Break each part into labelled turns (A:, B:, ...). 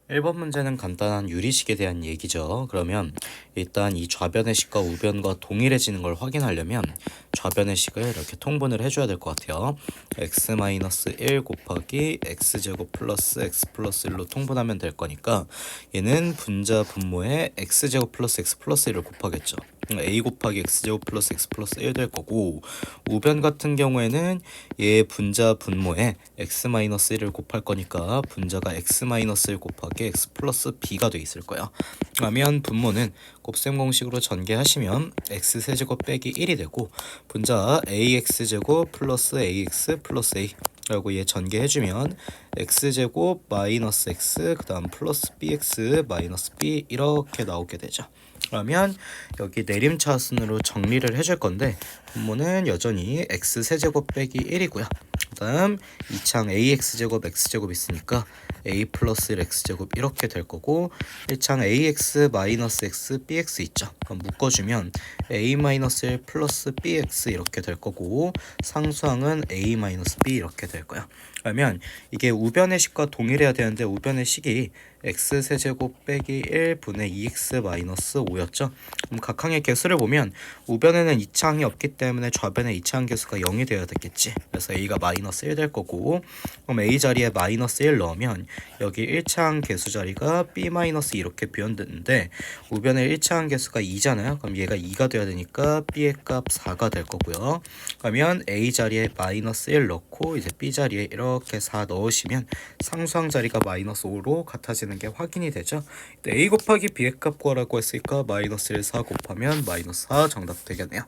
A: 1번 문제는 간단한 유리식에 대한 얘기죠. 그러면 일단 이 좌변의 식과 우변과 동일해지는 걸 확인하려면 좌변의 식을 이렇게 통분을 해줘야 될 것 같아요. x-1 곱하기 x제곱 플러스 x 플러스 1로 통분하면 될 거니까 얘는 분자 분모에 x제곱 플러스 x 플러스 1을 곱하겠죠. a 곱하기 x제곱 플러스 x 플러스 1 될 거고, 우변 같은 경우에는 얘 분자 분모에 x-1을 곱할 거니까 분자가 x-1 곱하기 x 플러스 b가 돼 있을 거야. 그러면 분모는 곱셈 공식으로 전개하시면 x세제곱 빼기 1이 되고, 분자 ax제곱 플러스 ax 플러스 a 라고 얘 전개해주면 x제곱 마이너스 x 그 다음 플러스 bx 마이너스 b 이렇게 나오게 되죠. 그러면 여기 내림차순으로 정리를 해줄 건데, 분모는 여전히 x세제곱 빼기 1이고요. 그 다음 2창 ax제곱 x제곱 있으니까 a 플러스 1 x제곱 이렇게 될 거고, 1창 ax 마이너스 x bx 있죠. 그럼 묶어주면 a 마이너스 1 플러스 bx 이렇게 될 거고, 상수항은 a 마이너스 b 이렇게 될 거야. 그러면 이게 우변의 식과 동일해야 되는데 우변의 식이 x세제곱 빼기 1분의 2x 마이너스 5였죠. 그럼 각항의 개수를 보면 우변에는 2차항이 없기 때문에 좌변의 2차항 개수가 0이 되어야 되겠지. 그래서 a가 마이너스 1 될 거고, 그럼 a 자리에 마이너스 1 넣으면 여기 1차항 개수 자리가 b 마이너스 이렇게 표현되는데, 우변의 1차항 개수가 2잖아요. 그럼 얘가 2가 되어야 되니까 b의 값 4가 될 거고요. 그러면 a 자리에 마이너스 1 넣고 이제 b 자리에 이렇게 4 넣으시면 상수항 자리가 마이너스 5로 같아지는 게 확인이 되죠. a 곱하기 b의 값 구하라고 했으니까 마이너스 1 4 곱하면 마이너스 4 정답 되겠네요.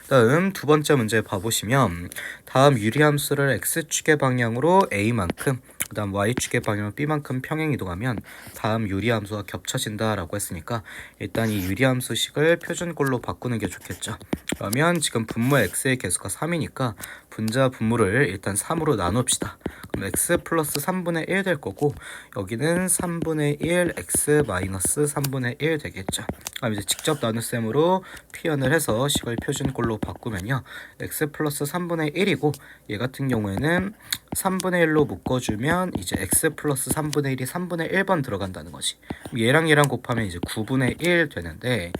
A: 다음 두 번째 문제 봐보시면, 다음 유리함수를 x축의 방향으로 a만큼, 그 다음 y축의 방향으로 b만큼 평행 이동하면 다음 유리함수와 겹쳐진다 라고 했으니까 일단 이 유리함수식을 표준꼴로 바꾸는 게 좋겠죠. 그러면 지금 분모 x의 개수가 3이니까 분자 분모를 일단 3으로 나눕시다. 그럼 x 플러스 3분의 1 될 거고, 여기는 3분의 1 x 마이너스 3분의 1 되겠죠. 그럼 이제 직접 나눗셈으로 표현을 해서 식을 표준꼴로 바꾸면요, x 플러스 3분의 1이고 얘 같은 경우에는 3분의 1로 묶어주면 이제 x 플러스 3분의 1이 3분의 1번 들어간다는 거지. 얘랑 얘랑 곱하면 이제 9분의 1 되는데,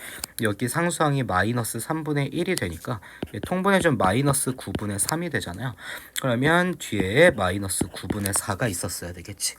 A: 여기 상수항이 마이너스 3분의 1이 되니까 통분해주면 마이너스 9분의 3이 되잖아요. 그러면 뒤에 마이너스 9분의 4가 있었어야 되겠지.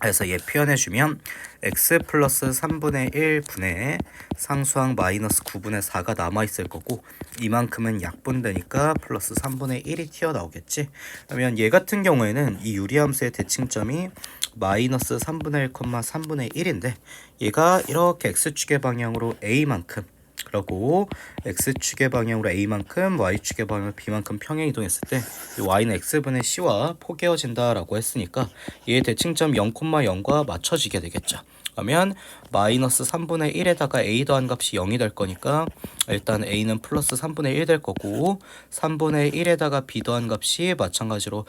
A: 그래서 얘 표현해주면 x 플러스 3분의 1분의 상수항 마이너스 9분의 4가 남아있을 거고, 이만큼은 약분되니까 플러스 3분의 1이 튀어나오겠지. 그러면 얘 같은 경우에는 이 유리함수의 대칭점이 마이너스 3분의 1, 3분의 1인데 얘가 이렇게 x축의 방향으로 a만큼, 그리고 x축의 방향으로 a만큼, y축의 방향으로 b만큼 평행 이동했을 때 y는 x분의 c와 포개어진다 라고 했으니까 얘의 대칭점 0,0과 맞춰지게 되겠죠. 그러면 마이너스 3분의 1에다가 a 더한 값이 0이 될 거니까 일단 a는 플러스 3분의 1 될 거고, 3분의 1에다가 b 더한 값이 마찬가지로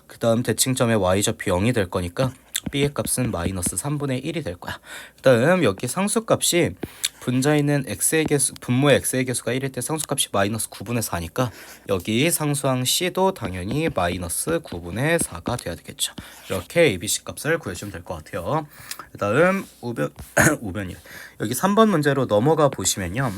A: 그 다음 대칭점의 y좌표 0이 될 거니까 b의 값은 마이너스 3분의 1이 될 거야. 그 다음 여기 상수값이 분자에 있는 x의 개수, 분모의 x의 개수가 1일 때 상수값이 마이너스 9분의 4니까 여기 상수항 c도 당연히 마이너스 9분의 4가 돼야 되겠죠. 이렇게 abc 값을 구해주면 될 것 같아요. 그 다음 우변이 여기 3번 문제로 넘어가 보시면요,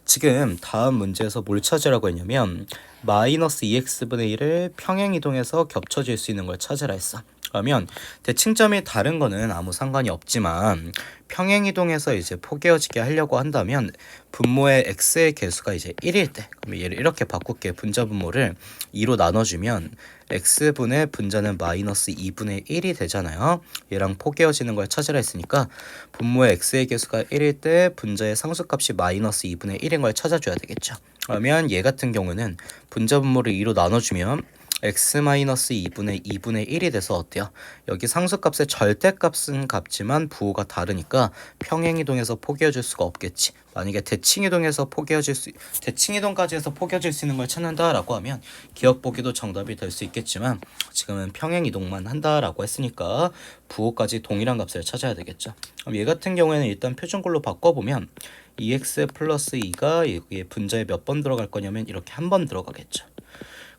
A: 지금 다음 문제에서 뭘 찾으라고 했냐면 마이너스 2x분의 1을 평행 이동해서 겹쳐질 수 있는 걸 찾으라 했어. 그러면 대칭점이 다른 거는 아무 상관이 없지만 평행 이동해서 이제 포개어지게 하려고 한다면 분모의 x의 개수가 이제 1일 때, 그럼 얘를 이렇게 바꿀게. 분자 분모를 2로 나눠주면 x분의 분자는 마이너스 2분의 1이 되잖아요. 얘랑 포개어지는 걸 찾으라 했으니까 분모의 x의 개수가 1일 때 분자의 상수값이 마이너스 2분의 1인 걸 찾아줘야 되겠죠. 그러면 얘 같은 경우는 분자 분모를 2로 나눠주면 x-2분의 2분의 1이 돼서 어때요? 여기 상수값의 절대값은 같지만 부호가 다르니까 평행이동해서 포개어질 수가 없겠지. 만약에 대칭이동까지 해서 포개어질 수 있는 걸 찾는다라고 하면 기억보기도 정답이 될 수 있겠지만 지금은 평행이동만 한다라고 했으니까 부호까지 동일한 값을 찾아야 되겠죠. 그럼 얘 같은 경우에는 일단 표준꼴로 바꿔보면 2x 플러스 2가 여기에 분자에 몇 번 들어갈 거냐면 이렇게 한 번 들어가겠죠.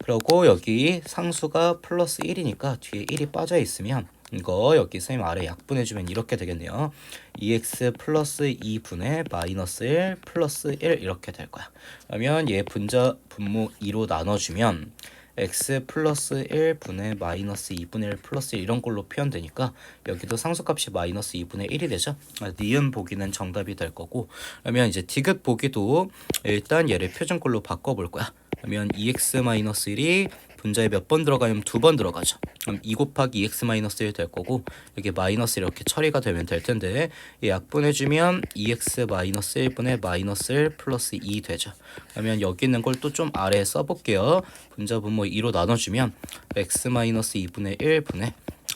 A: 그리고 여기 상수가 플러스 1이니까 뒤에 1이 빠져 있으면 이거 여기 선생님 아래 약분해주면 이렇게 되겠네요. 2x 플러스 2분의 마이너스 1 플러스 1 이렇게 될 거야. 그러면 얘 분자 분모 2로 나눠주면 x 플러스 1분의 마이너스 2분의 1 플러스 1 이런 걸로 표현되니까 여기도 상수값이 마이너스 2분의 1이 되죠. 니은 보기는 정답이 될 거고, 그러면 이제 디귿 보기도 일단 얘를 표준꼴로 바꿔볼 거야. 그러면 2x-1이 분자에 몇 번 들어가면 2번 들어가죠. 그럼 2 곱하기 2x-1 될 거고, 여기 마이너스 이렇게 처리가 되면 될 텐데, 이 약분해주면 2x-1분의 마이너스 1 플러스 2 되죠. 그러면 여기 있는 걸 또 좀 아래에 써볼게요. 분자 분모 2로 나눠주면 x-2분의 1분의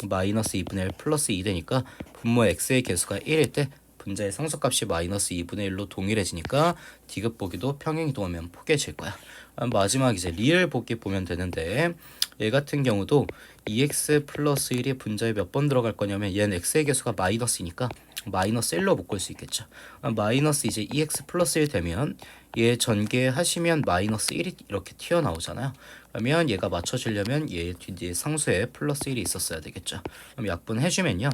A: 마이너스 2분의 1 플러스 2 되니까 분모 x의 개수가 1일 때 분자의 상수값이 마이너스 2분의 1로 동일해지니까 디귿 보기도 평행이동하면 포개질 거야. 마지막 이제 리을 보기 보면 되는데, 얘 같은 경우도 2x 플러스 1이 분자에 몇 번 들어갈 거냐면 얘는 x의 개수가 마이너스니까 마이너스 1로 묶을 수 있겠죠. 마이너스 이제 2x 플러스 1 되면 얘 전개하시면 마이너스 1이 이렇게 튀어나오잖아요. 그러면 얘가 맞춰지려면 얘 뒤에 상수에 플러스 1이 있었어야 되겠죠. 그럼 약분해주면요,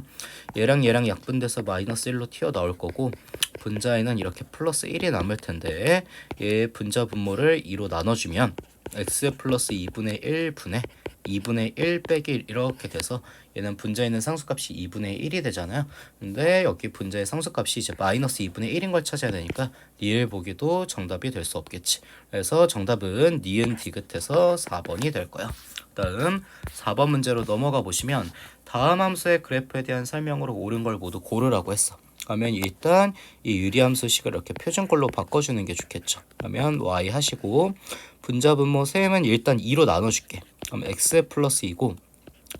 A: 얘랑 약분돼서 마이너스 1로 튀어나올 거고, 분자에는 이렇게 플러스 1이 남을 텐데, 얘 분자 분모를 2로 나눠주면 x 플러스 2분의 1분의 2분의 1 빼기 1 이렇게 돼서 얘는 분자에 있는 상수값이 2분의 1이 되잖아요. 근데 여기 분자의 상수값이 이제 마이너스 2분의 1인 걸 찾아야 되니까 리을 보기도 정답이 될 수 없겠지. 그래서 정답은 니은 디귿해서 4번이 될 거야. 다음 4번 문제로 넘어가 보시면 다음 함수의 그래프에 대한 설명으로 옳은 걸 모두 고르라고 했어. 그러면 일단 이 유리함수식을 이렇게 표준꼴로 바꿔주는 게 좋겠죠. 그러면 y 하시고 분자 분모 셈은 일단 2로 나눠줄게. 그럼 x 플러스 2고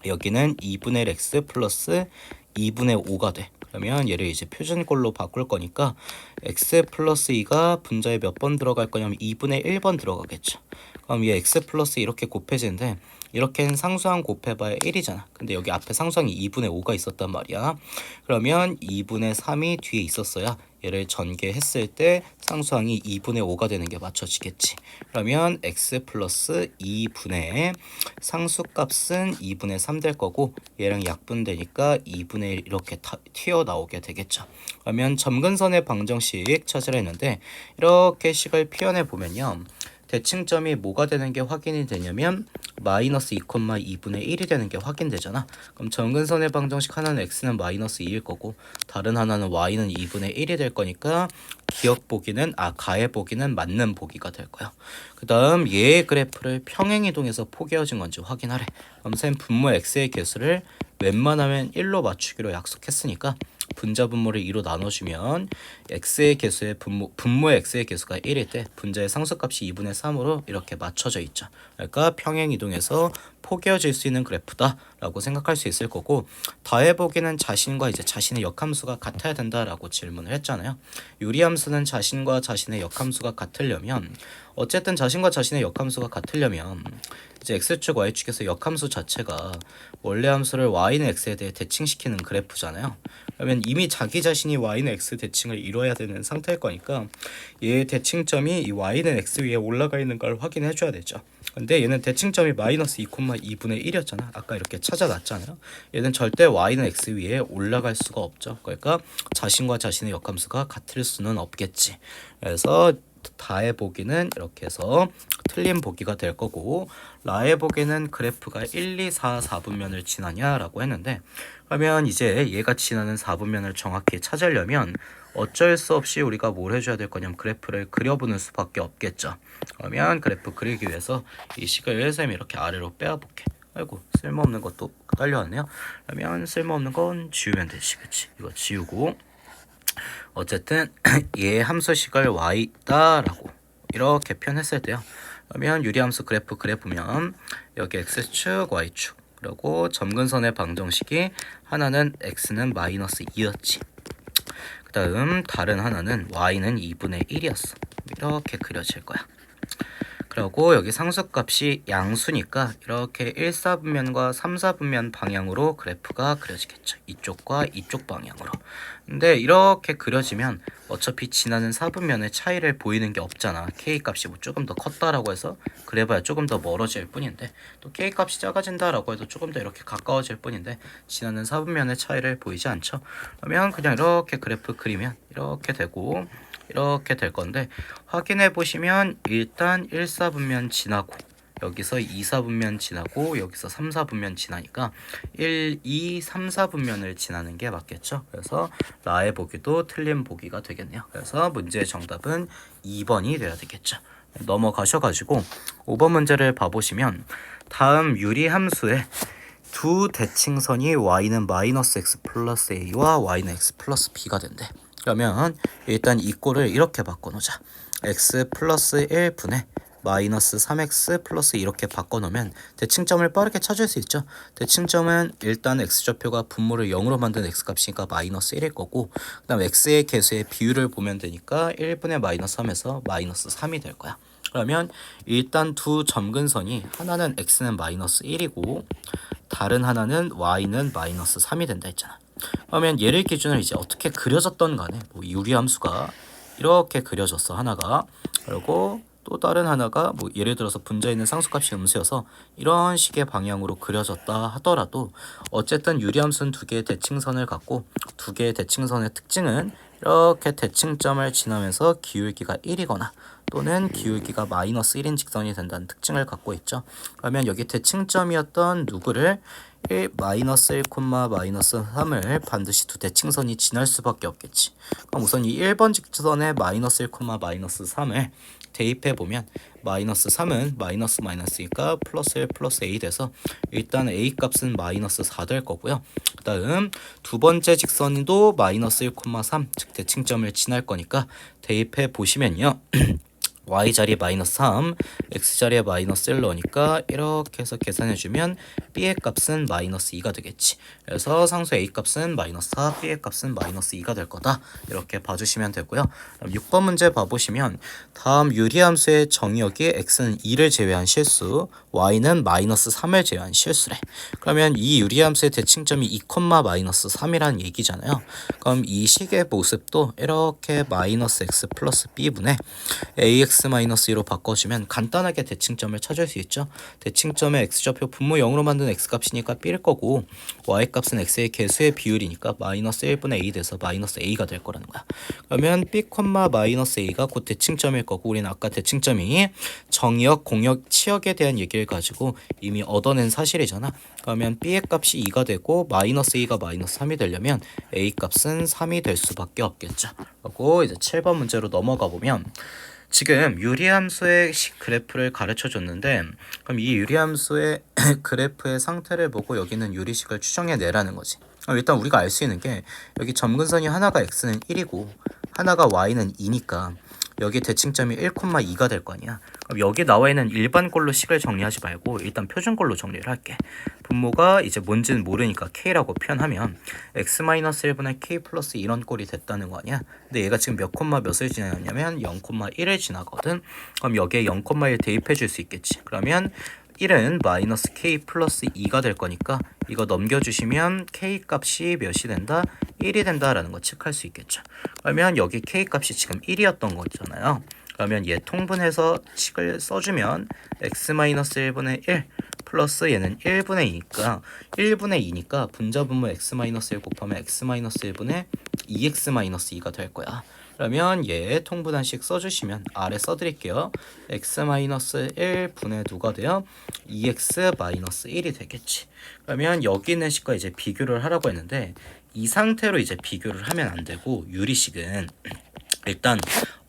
A: 여기는 2분의 x 플러스 2분의 5가 돼. 그러면 얘를 이제 표준꼴로 바꿀 거니까 x 플러스 2가 분자에 몇 번 들어갈 거냐면 2분의 1번 들어가겠죠. 그럼 얘 x 플러스 이렇게 곱해지는데 이렇게는 상수항 곱해봐야 1이잖아. 근데 여기 앞에 상수항이 2분의 5가 있었단 말이야. 그러면 2분의 3이 뒤에 있었어야 얘를 전개했을 때 상수항이 2분의 5가 되는 게 맞춰지겠지. 그러면 x 플러스 2분의 상수값은 2분의 3 될 거고 얘랑 약분되니까 2분의 1 이렇게 튀어나오게 되겠죠. 그러면 점근선의 방정식 찾으라 했는데 이렇게 식을 표현해 보면요, 대칭점이 뭐가 되는 게 확인이 되냐면 마이너스 2,2분의 1이 되는 게 확인되잖아. 그럼 점근선의 방정식 하나는 x는 마이너스 2일 거고 다른 하나는 y는 2분의 1이 될 거니까 기억 보기는 가해 보기는 맞는 보기가 될 거야. 그 다음 얘의 그래프를 평행이동해서 포개어진 건지 확인하래. 그럼 선 분모 x의 개수를 웬만하면 1로 맞추기로 약속했으니까 분자 분모를 2로 나눠주면 x의 개수의 분모의 x의 개수가 1일 때 분자의 상수값이 2분의 3으로 이렇게 맞춰져 있죠. 그러니까 평행이동해서 포개어질 수 있는 그래프다 라고 생각할 수 있을 거고, 더해보기는 자신과 이제 자신의 역함수가 같아야 된다라고 질문을 했잖아요. 유리함수는 자신과 자신의 역함수가 같으려면, 어쨌든 자신과 자신의 역함수가 같으려면 이제 x축 y축에서 역함수 자체가 원래 함수를 y는 x에 대해 대칭시키는 그래프잖아요. 그러면 이미 자기 자신이 y는 x 대칭을 이뤄야 되는 상태일 거니까 얘의 대칭점이 이 y는 x 위에 올라가 있는 걸 확인해 줘야 되죠. 근데 얘는 대칭점이 마이너스 2,2분의 1이었잖아. 아까 이렇게 찾아놨잖아요. 얘는 절대 y는 x 위에 올라갈 수가 없죠. 그러니까 자신과 자신의 역함수가 같을 수는 없겠지. 그래서 다의 보기는 이렇게 해서 틀린 보기가 될 거고, 라의 보기는 그래프가 1, 2, 4, 4분면을 지나냐라고 했는데, 그러면 이제 얘가 지나는 4분면을 정확히 찾으려면 어쩔 수 없이 우리가 뭘 해줘야 될 거냐면 그래프를 그려보는 수밖에 없겠죠. 그러면 그래프 그리기 위해서 이 식을 선생님이 이렇게 아래로 빼어볼게. 아이고 쓸모없는 것도 딸려왔네요. 그러면 쓸모없는 건 지우면 되지, 그치? 이거 지우고 어쨌든 얘 함수식을 y다라고 이렇게 표현했을 때요, 그러면 유리함수 그래프 그려보면 여기 x축 y축 그리고 점근선의 방정식이 하나는 x는 마이너스 2였지. 그 다음 다른 하나는 y는 2분의 1이었어. 이렇게 그려질 거야. 그리고 여기 상수값이 양수니까 이렇게 1, 4분면과 3, 4분면 방향으로 그래프가 그려지겠죠. 이쪽과 이쪽 방향으로. 근데 이렇게 그려지면 어차피 지나는 4분면의 차이를 보이는 게 없잖아. K값이 뭐 조금 더 컸다라고 해서 그래봐야 조금 더 멀어질 뿐인데, 또 K값이 작아진다라고 해도 조금 더 이렇게 가까워질 뿐인데 지나는 4분면의 차이를 보이지 않죠. 그러면 그냥 이렇게 그래프 그리면 이렇게 되고 이렇게 될 건데, 확인해 보시면 일단 1, 4분면 지나고 여기서 2, 4분면 지나고 여기서 3, 4분면 지나니까 1, 2, 3, 4분면을 지나는 게 맞겠죠. 그래서 라의 보기도 틀린 보기가 되겠네요. 그래서 문제의 정답은 2번이 돼야 되겠죠. 넘어가셔가지고 5번 문제를 봐보시면 다음 유리함수의 두 대칭선이 y는 마이너스 x 플러스 a와 y는 x 플러스 b가 된대. 그러면 일단 이 꼴을 이렇게 바꿔놓자. x 플러스 1분의 마이너스 3x 플러스 이렇게 바꿔놓으면 대칭점을 빠르게 찾을 수 있죠. 대칭점은 일단 x좌표가 분모를 0으로 만든 x값이니까 마이너스 1일 거고, 그 다음 x의 개수의 비율을 보면 되니까 1분의 마이너스 3에서 마이너스 3이 될 거야. 그러면 일단 두 점근선이 하나는 x는 마이너스 1이고 다른 하나는 y는 마이너스 3이 된다 했잖아. 그러면 얘를 기준으로 이제 어떻게 그려졌던 간에 뭐 유리함수가 이렇게 그려졌어 하나가, 그리고 또 다른 하나가 뭐 예를 들어서 분자에 있는 상수값이 음수여서 이런 식의 방향으로 그려졌다 하더라도 어쨌든 유리함수는 두 개의 대칭선을 갖고 두 개의 대칭선의 특징은 이렇게 대칭점을 지나면서 기울기가 1이거나 또는 기울기가 마이너스 1인 직선이 된다는 특징을 갖고 있죠. 그러면 여기 대칭점이었던 누구를 1, 마이너스 1, 마이너스 3을 반드시 두 대칭선이 지날 수밖에 없겠지. 그럼 우선 이 1번 직선에 마이너스 1, 마이너스 3을 대입해보면 마이너스 3은 마이너스 마이너스니까 플러스 1 플러스 a 돼서 일단 a 값은 마이너스 4 될 거고요. 그 다음 두 번째 직선도 마이너스 1, 3 즉 대칭점을 지날 거니까 대입해보시면요. y자리에 마이너스 3, x자리에 마이너스 1 넣으니까 이렇게 해서 계산해주면 b의 값은 마이너스 2가 되겠지. 그래서 상수 a 값은 마이너스 4, b의 값은 마이너스 2가 될 거다. 이렇게 봐주시면 되고요. 6번 문제 봐보시면 다음 유리함수의 정의역이 x는 2를 제외한 실수, y는 마이너스 3을 제외한 실수래. 그러면 이 유리함수의 대칭점이 2, 마이너스 3이라는 얘기잖아요. 그럼 이 식의 모습도 이렇게 마이너스 x 플러스 b분의 ax-2로 바꿔주면 간단하게 대칭점을 찾을 수 있죠. 대칭점의 x좌표 분모 0으로 만든 x값이니까 b일 거고 y값은 x의 개수의 비율이니까 마이너스 1분의 a 돼서 마이너스 a가 될 거라는 거야. 그러면 b, 마이너스 a가 곧 대칭점일 거고, 우리는 아까 대칭점이 정역, 공역, 치역에 대한 얘기를 가지고 이미 얻어낸 사실이잖아. 그러면 b의 값이 2가 되고 마이너스 a가 마이너스 3이 되려면 a 값은 3이 될 수밖에 없겠죠. 그리고 이제 7번 문제로 넘어가 보면 지금 유리함수의 그래프를 가르쳐 줬는데, 그럼 이 유리함수의 그래프의 상태를 보고 여기는 유리식을 추정해 내라는 거지. 일단 우리가 알 수 있는 게 여기 점근선이 하나가 x는 1이고 하나가 y는 2니까 여기 대칭점이 1,2가 될 거 아니야. 그럼 여기 나와 있는 일반꼴로 식을 정리하지 말고 일단 표준꼴로 정리를 할게. 분모가 이제 뭔지는 모르니까 k라고 표현하면 x-1분의 k 플러스 이런 꼴이 됐다는 거 아니야. 근데 얘가 지금 몇 콤마 몇을 지나냐면 0,1을 지나거든. 그럼 여기에 0,1 대입해 줄 수 있겠지. 그러면 1은 마이너스 k 플러스 2가 될 거니까 이거 넘겨주시면 k 값이 몇이 된다? 1이 된다라는 거 체크할 수 있겠죠. 그러면 여기 k 값이 지금 1이었던 거잖아요. 그러면 얘 통분해서 식을 써주면 x-1분의 1 플러스 얘는 1분의 2니까 1분의 2니까 분자분모 x-1 곱하면 x-1분의 2x-2가 될 거야. 그러면 얘 통분한식 써주시면 아래 써드릴게요. x-1 분의 누가 돼요? 2x-1이 되겠지. 그러면 여기 있는 식과 이제 비교를 하라고 했는데 이 상태로 이제 비교를 하면 안 되고 유리식은 일단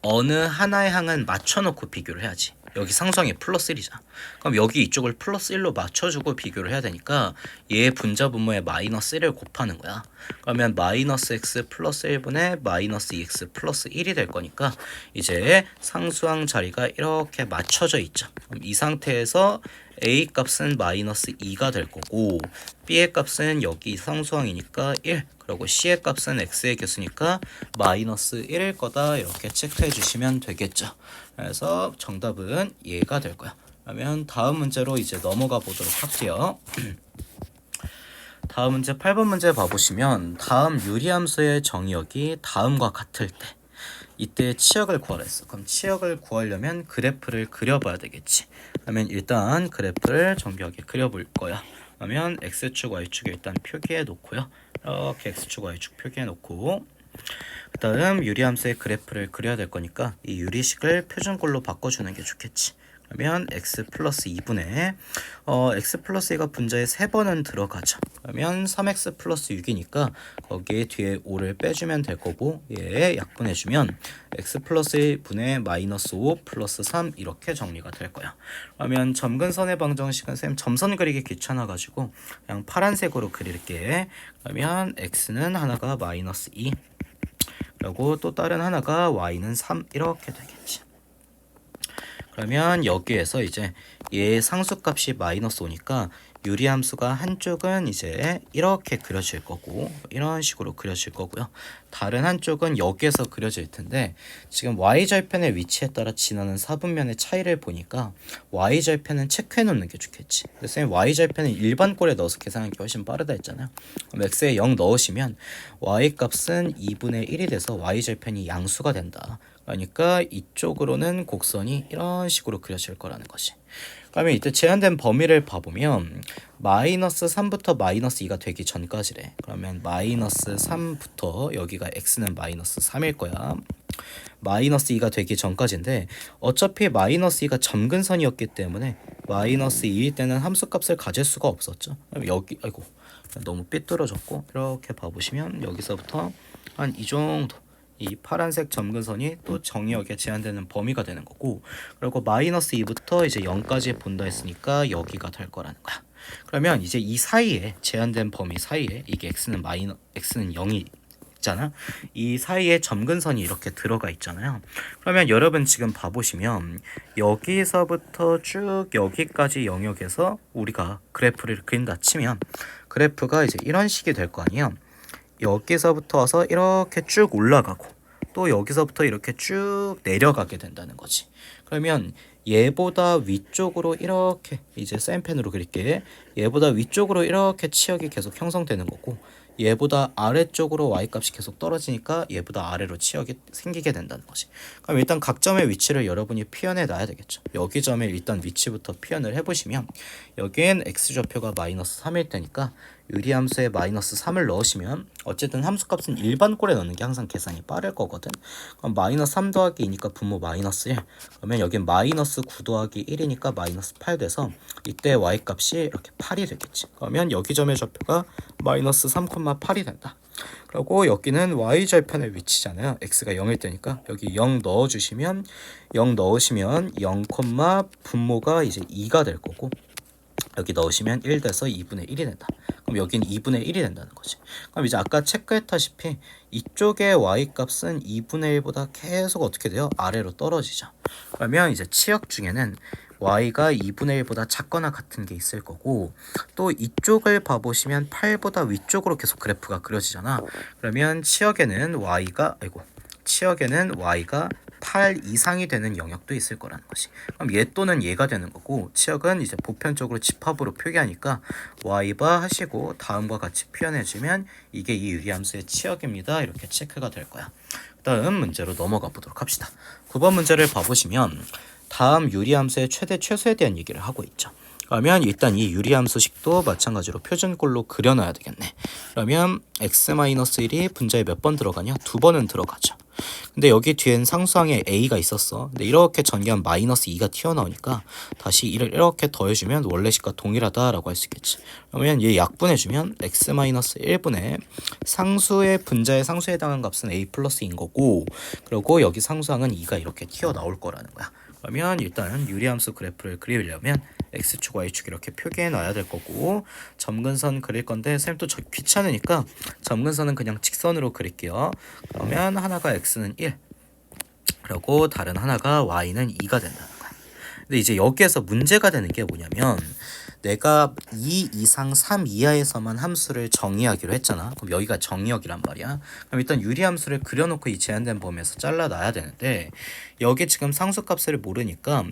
A: 어느 하나의 항은 맞춰놓고 비교를 해야지. 여기 상수항이 플러스 1이잖아. 그럼 여기 이쪽을 플러스 1로 맞춰주고 비교를 해야 되니까 얘 분자 분모에 마이너스 1을 곱하는 거야. 그러면 마이너스 x 플러스 1분의 마이너스 2x 플러스 1이 될 거니까 이제 상수항 자리가 이렇게 맞춰져 있죠. 그럼 이 상태에서 A 값은 마이너스 2가 될 거고 B의 값은 여기 상수항이니까 1, 그리고 C의 값은 X의 개수니까 마이너스 1일 거다 이렇게 체크해 주시면 되겠죠. 그래서 정답은 얘가 될 거야. 그러면 다음 문제로 이제 넘어가 보도록 할게요. 다음 문제 8번 문제 봐보시면 다음 유리함수의 정의역이 다음과 같을 때 이때 치역을 구하라 했어. 그럼 치역을 구하려면 그래프를 그려봐야 되겠지. 그러면 일단 그래프를 정비하게 그려볼 거야. 그러면 x축 y축에 일단 표기해 놓고요. 이렇게 x축 y축 표기해 놓고 그 다음 유리함수의 그래프를 그려야 될 거니까 이 유리식을 표준꼴로 바꿔주는 게 좋겠지. 그러면 x 플러스 2분의 x 플러스 2가 분자에 3번은 들어가죠. 그러면 3x 플러스 6이니까 거기에 뒤에 5를 빼주면 될 거고 얘 약분해주면 x 플러스 1분의 마이너스 5 플러스 3 이렇게 정리가 될 거야. 그러면 점근선의 방정식은 쌤 점선 그리기 귀찮아가지고 그냥 파란색으로 그릴게. 그러면 x는 하나가 마이너스 2 그리고 또 다른 하나가 y는 3 이렇게 되겠지. 그러면 여기에서 이제 얘 상수값이 마이너스 5니까 유리함수가 한쪽은 이제 이렇게 그려질 거고 이런 식으로 그려질 거고요. 다른 한쪽은 여기에서 그려질 텐데 지금 y절편의 위치에 따라 지나는 사분면의 차이를 보니까 y절편은 체크해 놓는 게 좋겠지. 선생님 y절편은 일반꼴에 넣어서 계산하는 게 훨씬 빠르다 했잖아요. 그럼 x에 0 넣으시면 y값은 2분의 1이 돼서 y절편이 양수가 된다. 그러니까 이쪽으로는 곡선이 이런 식으로 그려질 거라는 것이. 그러면 이때 제한된 범위를 봐보면 마이너스 3부터 마이너스 2가 되기 전까지래. 그러면 마이너스 3부터 여기가 x는 마이너스 3일 거야. 마이너스 2가 되기 전까지인데 어차피 마이너스 2가 점근선이었기 때문에 마이너스 2일 때는 함수값을 가질 수가 없었죠. 그럼 여기 아이고 너무 삐뚤어졌고 이렇게 봐보시면 여기서부터 한 이 정도 이 파란색 점근선이 또 정의역에 제한되는 범위가 되는 거고 그리고 마이너스 2부터 이제 0까지 본다 했으니까 여기가 될 거라는 거야. 그러면 이제 이 사이에 제한된 범위 사이에 이게 x는 0이 있잖아. 이 사이에 점근선이 이렇게 들어가 있잖아요. 그러면 여러분 지금 봐보시면 여기서부터 쭉 여기까지 영역에서 우리가 그래프를 그린다 치면 그래프가 이제 이런 식이 될 거 아니에요. 여기서부터 와서 이렇게 쭉 올라가고 또 여기서부터 이렇게 쭉 내려가게 된다는 거지. 그러면 얘보다 위쪽으로 이렇게 이제 사인펜으로 그릴게. 얘보다 위쪽으로 이렇게 치역이 계속 형성되는 거고 얘보다 아래쪽으로 y값이 계속 떨어지니까 얘보다 아래로 치역이 생기게 된다는 거지. 그럼 일단 각 점의 위치를 여러분이 표현해 놔야 되겠죠. 여기 점의 일단 위치부터 표현을 해보시면 여기엔 x좌표가 마이너스 3일 테니까 유리함수에 마이너스 3을 넣으시면 어쨌든 함수값은 일반꼴에 넣는 게 항상 계산이 빠를 거거든. 그럼 마이너스 3 더하기 2니까 분모 마이너스 1 그러면 여긴 마이너스 9 더하기 1이니까 마이너스 8 돼서 이때 y값이 이렇게 8이 되겠지. 그러면 여기 점의 좌표가 마이너스 3,8이 된다. 그리고 여기는 y절편의 위치잖아요. x가 0일 때니까 여기 0 넣어주시면 0 넣으시면 0, 분모가 이제 2가 될 거고 여기 넣으시면 1 돼서 2분의 1이 된다. 그럼 여기는 2분의 1이 된다는 거지. 그럼 이제 아까 체크했다시피 이쪽의 y값은 2분의 1보다 계속 어떻게 돼요? 아래로 떨어지죠. 그러면 이제 치역 중에는 y가 2분의 1보다 작거나 같은 게 있을 거고 또 이쪽을 봐보시면 8보다 위쪽으로 계속 그래프가 그려지잖아. 그러면 치역에는 y가 8 이상이 되는 영역도 있을 거라는 것이. 그럼 얘 또는 얘가 되는 거고 치역은 이제 보편적으로 집합으로 표기하니까 y바 하시고 다음과 같이 표현해주면 이게 이 유리함수의 치역입니다. 이렇게 체크가 될 거야. 다음 문제로 넘어가 보도록 합시다. 9번 문제를 봐보시면 다음 유리함수의 최대 최소에 대한 얘기를 하고 있죠. 그러면 일단 이 유리함수식도 마찬가지로 표준꼴로 그려놔야 되겠네. 그러면 x-1이 분자에 몇 번 들어가냐? 2번은 들어가죠. 근데 여기 뒤엔 상수항에 a가 있었어. 근데 이렇게 전개한 마이너스 2가 튀어나오니까 다시 1을 이렇게 더해주면 원래식과 동일하다라고 할 수 있겠지. 그러면 얘 약분해주면 x-1분의 상수의 분자의 상수에 해당하는 값은 a 플러스인 거고 그리고 여기 상수항은 2가 이렇게 튀어나올 거라는 거야. 그러면 일단 유리함수 그래프를 그리려면 x축 y축 이렇게 표기해 놔야 될 거고 점근선 그릴 건데 쌤 또 귀찮으니까 점근선은 그냥 직선으로 그릴게요. 그러면 하나가 x는 1 그리고 다른 하나가 y는 2가 된다는 거야. 근데 이제 여기에서 문제가 되는 게 뭐냐면 내가 2 이상 3 이하에서만 함수를 정의하기로 했잖아. 그럼 여기가 정의역이란 말이야. 그럼 일단 유리함수를 그려놓고 이 제한된 범위에서 잘라놔야 되는데 여기 지금 상수값을 모르니까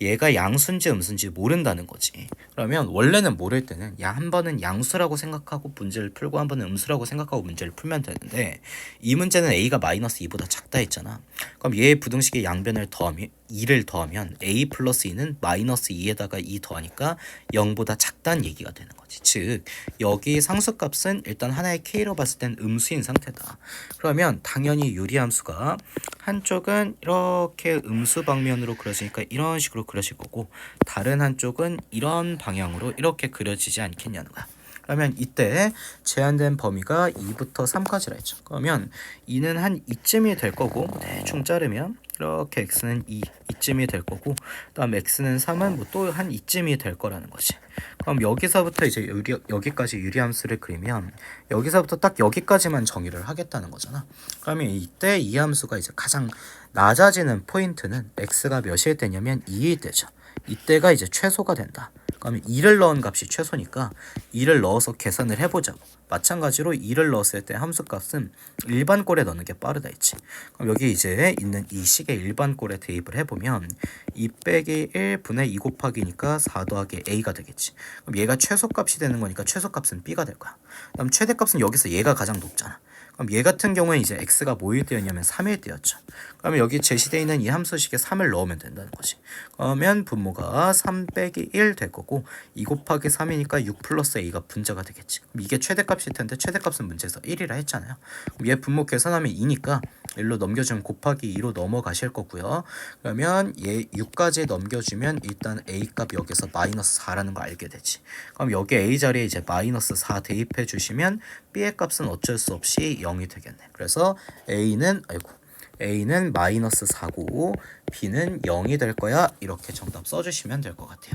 A: 얘가 양수인지 음수인지 모른다는 거지. 그러면 원래는 모를 때는 한 번은 양수라고 생각하고 문제를 풀고 한 번은 음수라고 생각하고 문제를 풀면 되는데 이 문제는 a가 마이너스 2보다 작다 했잖아. 그럼 얘의 부등식의 양변을 더하면 2를 더하면 a 플러스 2는 마이너스 2에다가 2 더하니까 0보다 작다는 얘기가 되는 거지. 즉 여기 상수값은 일단 하나의 k로 봤을 땐 음수인 상태다. 그러면 당연히 유리함수가 한쪽은 이렇게 음수 방면으로 그려지니까 이런 식으로 그려질 거고 다른 한쪽은 이런 방향으로 이렇게 그려지지 않겠냐는 거야. 그러면 이때 제한된 범위가 2부터 3까지라 했죠. 그러면 2는 한 이쯤이 될 거고 대충 자르면 이렇게 x는 2쯤이 될 거고 그다음 x는 3은 뭐 또 한 이쯤이 될 거라는 거지. 그럼 여기서부터 이제 여기까지 유리함수를 그리면 여기서부터 딱 여기까지만 정의를 하겠다는 거잖아. 그러면 이때 이 함수가 이제 가장 낮아지는 포인트는 x가 몇일 때냐면 2일 때죠. 이때가 이제 최소가 된다. 그러면 2를 넣은 값이 최소니까 2를 넣어서 계산을 해보자고. 마찬가지로 2를 넣었을 때 함수값은 일반꼴에 넣는 게 빠르다 했지. 그럼 여기 이제 있는 이 식의 일반꼴에 대입을 해보면 2 빼기 1분의 2 곱하기니까 4 더하기 a가 되겠지. 그럼 얘가 최소값이 되는 거니까 최소값은 b가 될 거야. 그럼 최대값은 여기서 얘가 가장 높잖아. 그럼 얘 같은 경우에 이제 x가 뭐일 때였냐면 3일 때였죠. 그러면 여기 제시되어 있는 이 함수식에 3을 넣으면 된다는 거지. 그러면 분모가 3 빼기 1 될 거고 2 곱하기 3이니까 6 플러스 a가 분자가 되겠지. 그럼 이게 최대값일 텐데 최대값은 문제에서 1이라 했잖아요. 그럼 얘 분모 계산하면 2니까 1로 넘겨주면 곱하기 2로 넘어가실 거고요. 그러면 얘 6까지 넘겨주면 일단 a값 여기서 마이너스 4라는 거 알게 되지. 그럼 여기 a 자리에 이제 마이너스 4 대입해 주시면 b의 값은 어쩔 수 없이 0이 되겠네. 그래서 a는 마이너스 4고 b는 0이 될 거야. 이렇게 정답 써주시면 될 것 같아요.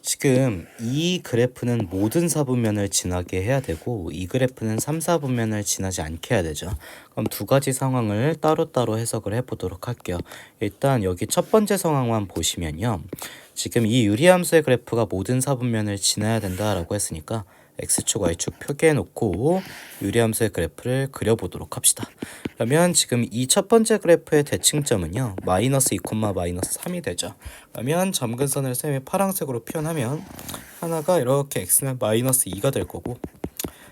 A: 지금 이 그래프는 모든 사분면을 지나게 해야 되고 이 그래프는 3, 4분면을 지나지 않게 해야 되죠. 그럼 두 가지 상황을 따로따로 해석을 해보도록 할게요. 일단 여기 첫 번째 상황만 보시면요. 지금 이 유리함수의 그래프가 모든 사분면을 지나야 된다라고 했으니까 X축, Y축 표기해 놓고 유리함수의 그래프를 그려보도록 합시다. 그러면 지금 이 첫 번째 그래프의 대칭점은요. 마이너스 2, 마이너스 3이 되죠. 그러면 점근선을 쌤이 파란색으로 표현하면 하나가 이렇게 X는 마이너스 2가 될 거고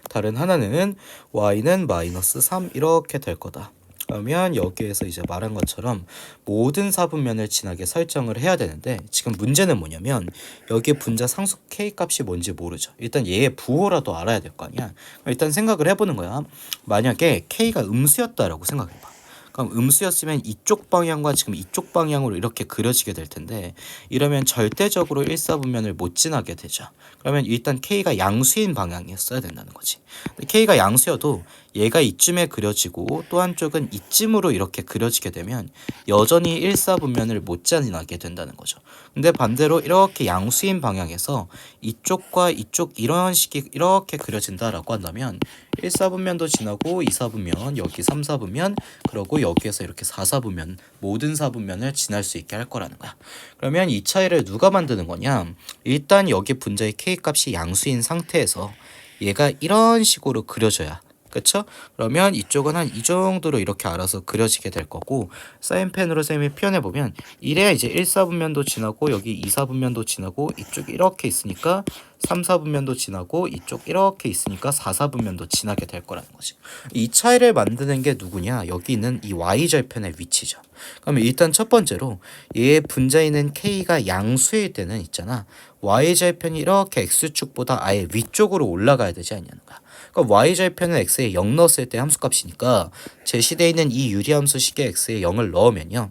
A: 다른 하나는 Y는 마이너스 3 이렇게 될 거다. 그러면 여기에서 이제 말한 것처럼 모든 사분면을 지나게 설정을 해야 되는데 지금 문제는 뭐냐면 여기 분자 상수 k 값이 뭔지 모르죠. 일단 얘의 부호라도 알아야 될 거 아니야. 일단 생각을 해보는 거야. 만약에 k가 음수였다라고 생각해봐. 그럼 음수였으면 이쪽 방향과 지금 이쪽 방향으로 이렇게 그려지게 될 텐데 이러면 절대적으로 1사분면을 못 지나게 되죠. 그러면 일단 K가 양수인 방향이었어야 된다는 거지. 근데 K가 양수여도 얘가 이쯤에 그려지고 또 한쪽은 이쯤으로 이렇게 그려지게 되면 여전히 1사분면을 못 지나게 된다는 거죠. 근데 반대로 이렇게 양수인 방향에서 이쪽과 이쪽 이런 식이 이렇게 그려진다라고 한다면 1사분면도 지나고 2사분면, 여기 3사분면, 그러고 여기에서 이렇게 4사분면, 모든 사분면을 지날 수 있게 할 거라는 거야. 그러면 이 차이를 누가 만드는 거냐? 일단 여기 분자의 K값이 양수인 상태에서 얘가 이런 식으로 그려져야 그쵸? 그러면 이쪽은 한 이 정도로 이렇게 알아서 그려지게 될 거고 사인펜으로 쌤이 표현해보면 이래야 이제 1사분면도 지나고 여기 2사분면도 지나고 이쪽 이렇게 있으니까 3사분면도 지나고 이쪽 이렇게 있으니까 4사분면도 지나게 될 거라는 거지. 이 차이를 만드는 게 누구냐? 여기 있는 이 y절편의 위치죠. 그러면 일단 첫 번째로 얘의 분자있는 k가 양수일 때는 있잖아. y절편이 이렇게 x축보다 아예 위쪽으로 올라가야 되지 않냐는 거야. 그러니까 y절편은 x에 0 넣었을 때 함수값이니까 제시되어 있는 이 유리함수식에 x에 0을 넣으면요.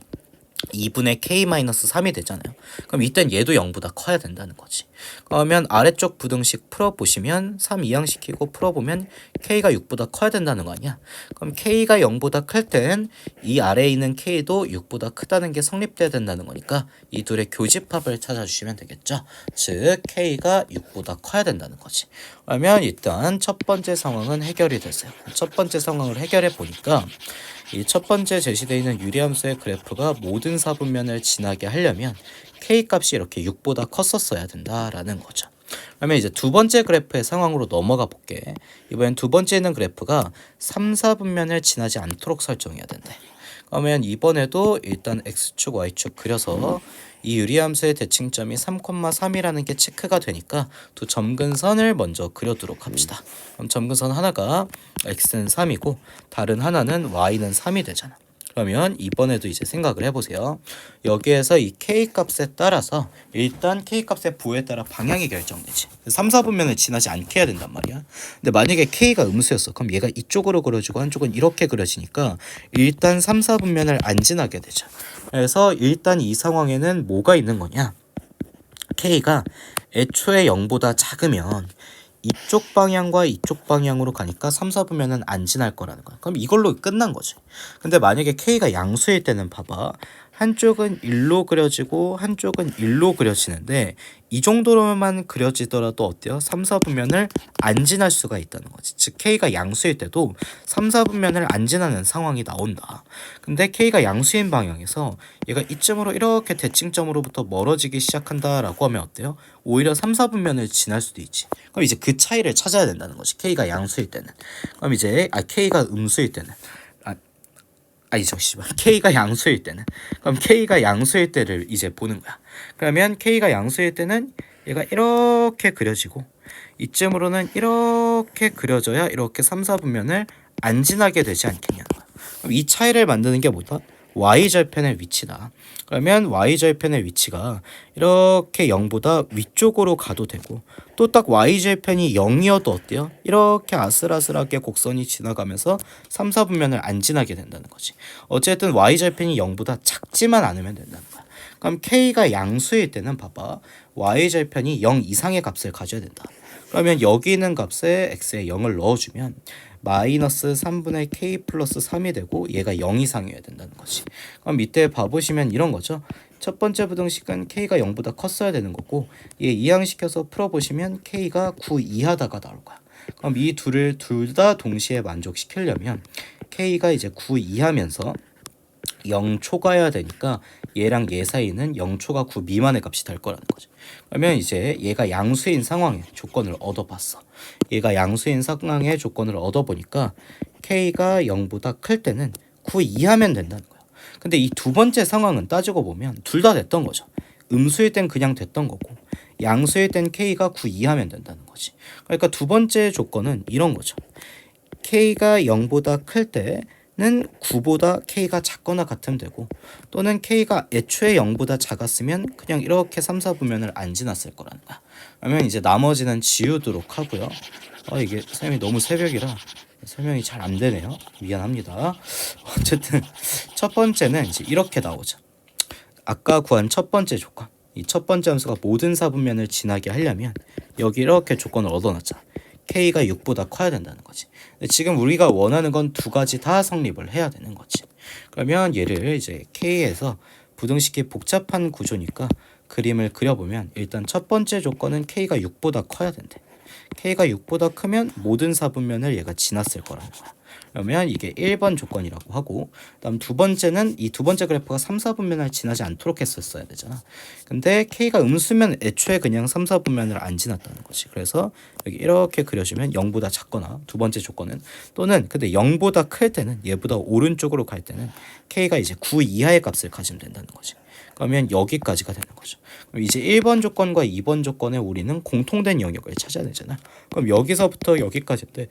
A: 2분의 k-3이 되잖아요. 그럼 이땐 얘도 0보다 커야 된다는 거지. 그러면 아래쪽 부등식 풀어보시면 3 이항시키고 풀어보면 k가 6보다 커야 된다는 거 아니야. 그럼 k가 0보다 클 땐 이 아래에 있는 k도 6보다 크다는 게 성립돼야 된다는 거니까 이 둘의 교집합을 찾아주시면 되겠죠. 즉 k가 6보다 커야 된다는 거지. 그러면 일단 첫 번째 상황은 해결이 됐어요. 첫 번째 상황을 해결해 보니까 이 첫 번째 제시되어 있는 유리함수의 그래프가 모든 사분면을 지나게 하려면 k 값이 이렇게 6보다 컸었어야 된다라는 거죠. 그러면 이제 두 번째 그래프의 상황으로 넘어가 볼게. 이번엔 두 번째 있는 그래프가 3, 4분면을 지나지 않도록 설정해야 된대. 그러면 이번에도 일단 x축, y축 그려서 이 유리함수의 대칭점이 3,3이라는 게 체크가 되니까 두 점근선을 먼저 그려두도록 합시다. 그럼 점근선 하나가 x는 3이고 다른 하나는 y는 3이 되잖아. 그러면 이번에도 이제 생각을 해보세요. 여기에서 이 k 값에 따라서 일단 k 값의 부호에 따라 방향이 결정되지. 3, 4분면을 지나지 않게 해야 된단 말이야. 근데 만약에 k가 음수였어. 그럼 얘가 이쪽으로 그려지고 한쪽은 이렇게 그려지니까 일단 3, 4분면을 안 지나게 되죠. 그래서 일단 이 상황에는 뭐가 있는 거냐? k가 애초에 0보다 작으면 이쪽 방향과 이쪽 방향으로 가니까 3, 4분면은 안 지날 거라는 거야. 그럼 이걸로 끝난 거지. 근데 만약에 k가 양수일 때는 봐봐. 한쪽은 1로 그려지고 한쪽은 1로 그려지는데 이 정도로만 그려지더라도 어때요? 3, 4분면을 안 지날 수가 있다는 거지. 즉 k가 양수일 때도 3, 4분면을 안 지나는 상황이 나온다. 근데 k가 양수인 방향에서 얘가 이쯤으로 이렇게 대칭점으로부터 멀어지기 시작한다라고 하면 어때요? 오히려 3, 4분면을 지날 수도 있지. 그럼 이제 그 차이를 찾아야 된다는 거지. k가 양수일 때는. 그럼 이제 k가 음수일 때는 아니죠, 씨발. k가 양수일 때는. 그럼 k가 양수일 때를 이제 보는 거야. 그러면 k가 양수일 때는 얘가 이렇게 그려지고 이쯤으로는 이렇게 그려져야 이렇게 3, 4분면을 안 지나게 되지 않겠냐는 거야. 그럼 이 차이를 만드는 게 뭐다? y절편의 위치다. 그러면 y절편의 위치가 이렇게 0보다 위쪽으로 가도 되고 또 딱 y절편이 0이어도 어때요? 이렇게 아슬아슬하게 곡선이 지나가면서 3, 4분면을 안 지나게 된다는 거지. 어쨌든 y절편이 0보다 작지만 않으면 된다는 거야. 그럼 k가 양수일 때는 봐봐. y절편이 0 이상의 값을 가져야 된다. 그러면 여기 있는 값에 x에 0을 넣어주면 마이너스 3분의 k 플러스 3이 되고 얘가 0 이상이어야 된다는 거지. 그럼 밑에 봐보시면 이런 거죠. 첫 번째 부등식은 k가 0보다 컸어야 되는 거고 얘 이항시켜서 풀어보시면 k가 9 이하다가 나올 거야. 그럼 이 둘을 둘 다 동시에 만족시키려면 k가 이제 9 이하면서 0 초과해야 되니까 얘랑 얘 사이는 0초가 9 미만의 값이 될 거라는 거죠. 그러면 이제 얘가 양수인 상황에 조건을 얻어봤어. 얘가 양수인 상황의 조건을 얻어보니까 k가 0보다 클 때는 9 이하면 된다는 거야. 근데 이 두 번째 상황은 따지고 보면 둘 다 됐던 거죠. 음수일 땐 그냥 됐던 거고 양수일 땐 k가 9 이하면 된다는 거지. 그러니까 두 번째 조건은 이런 거죠. k가 0보다 클 때는 9보다 k가 작거나 같으면 되고 또는 k가 애초에 0보다 작았으면 그냥 이렇게 3, 4분면을 안 지났을 거라는 거야. 그러면 이제 나머지는 지우도록 하고요. 이게 설명이 너무 새벽이라 설명이 잘 안 되네요. 미안합니다. 어쨌든 첫 번째는 이제 이렇게 나오죠. 아까 구한 첫 번째 조건. 이 첫 번째 함수가 모든 사분면을 지나게 하려면 여기 이렇게 조건을 얻어놨잖아. k가 6보다 커야 된다는 거지. 지금 우리가 원하는 건 두 가지 다 성립을 해야 되는 거지. 그러면 얘를 이제 k에서 부등식이 복잡한 구조니까 그림을 그려보면 일단 첫 번째 조건은 k가 6보다 커야 된대. k가 6보다 크면 모든 사분면을 얘가 지났을 거라는 거야. 그러면 이게 1번 조건이라고 하고 그다음 두 번째는 이 두 번째 그래프가 3, 4분면을 지나지 않도록 했었어야 되잖아. 근데 k가 음수면 애초에 그냥 3, 4분면을 안 지났다는 거지. 그래서 여기 이렇게 그려주면 0보다 작거나 두 번째 조건은 또는 근데 0보다 클 때는 얘보다 오른쪽으로 갈 때는 k가 이제 9 이하의 값을 가지면 된다는 거지. 그러면 여기까지가 되는 거죠. 그럼 이제 1번 조건과 2번 조건에 우리는 공통된 영역을 찾아야 되잖아. 그럼 여기서부터 여기까지인데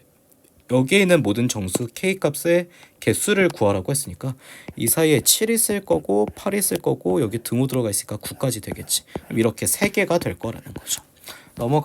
A: 여기에 있는 모든 정수 k 값의 개수를 구하라고 했으니까 이 사이에 7 있을 거고 8 있을 거고 여기 등호 들어가 있으니까 9까지 되겠지. 그럼 이렇게 3개가 될 거라는 거죠. 넘어가